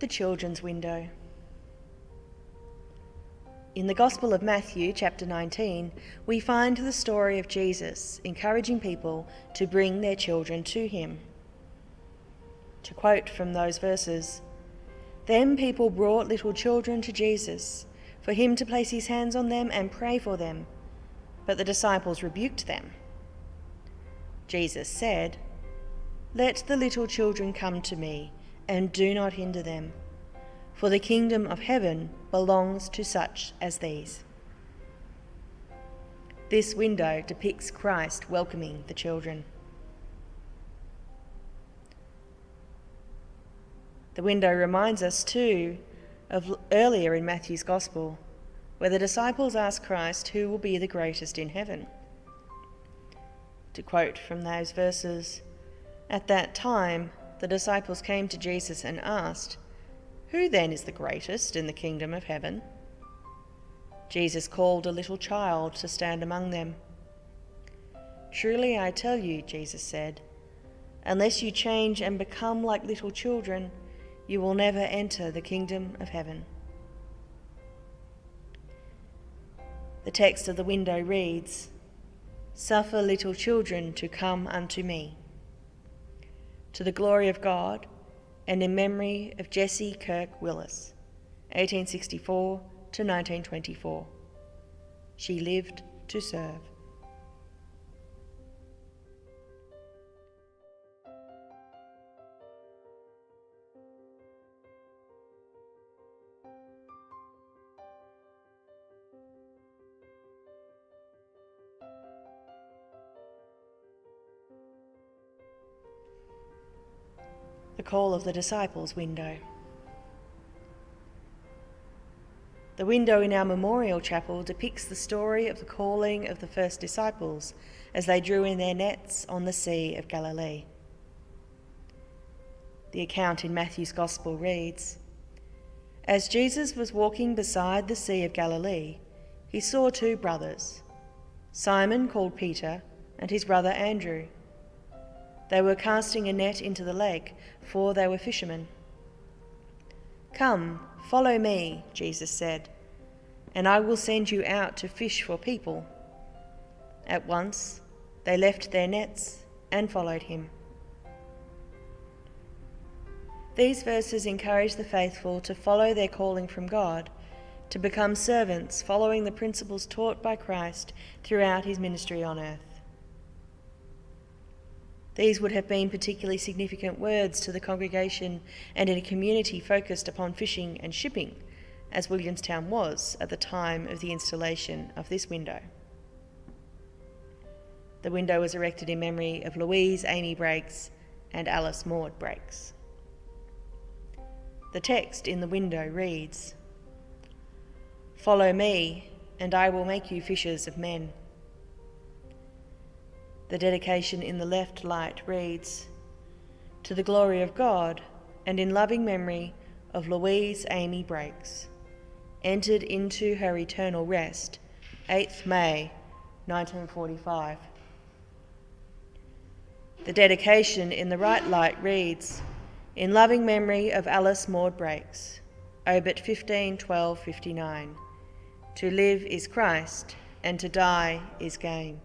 The children's window. In the Gospel of Matthew, chapter 19, we find the story of Jesus encouraging people to bring their children to him. To quote from those verses, "Then people brought little children to Jesus, for him to place his hands on them and pray for them. But the disciples rebuked them. Jesus said, 'Let the little children come to me, and do not hinder them, for the kingdom of heaven belongs to such as these.'" This window depicts Christ welcoming the children. The window reminds us too of earlier in Matthew's Gospel, where the disciples ask Christ who will be the greatest in heaven. To quote from those verses, "At that time the disciples came to Jesus and asked, 'Who then is the greatest in the kingdom of heaven?' Jesus called a little child to stand among them. 'Truly I tell you,' Jesus said, 'unless you change and become like little children, you will never enter the kingdom of heaven.'" The text of the window reads, "Suffer little children to come unto me." To the glory of God and in memory of Jessie Kirk Willis, 1864 to 1924. She lived to serve. The call of the disciples window. The window in our memorial chapel depicts the story of the calling of the first disciples as they drew in their nets on the Sea of Galilee. The account in Matthew's Gospel reads, "As Jesus was walking beside the Sea of Galilee, he saw two brothers, Simon called Peter and his brother Andrew. They were casting a net into the lake, for they were fishermen. 'Come, follow me,' Jesus said, 'and I will send you out to fish for people.' At once they left their nets and followed him." These verses encourage the faithful to follow their calling from God, to become servants following the principles taught by Christ throughout his ministry on earth. These would have been particularly significant words to the congregation and in a community focused upon fishing and shipping, as Williamstown was at the time of the installation of this window. The window was erected in memory of Louise Amy Brakes and Alice Maud Brakes. The text in the window reads, "Follow me, and I will make you fishers of men." The dedication in the left light reads, "To the glory of God and in loving memory of Louise Amy Brakes, entered into her eternal rest, 8th May 1945. The dedication in the right light reads, "In loving memory of Alice Maud Brakes, obit 15/12/59. To live is Christ, and to die is gain."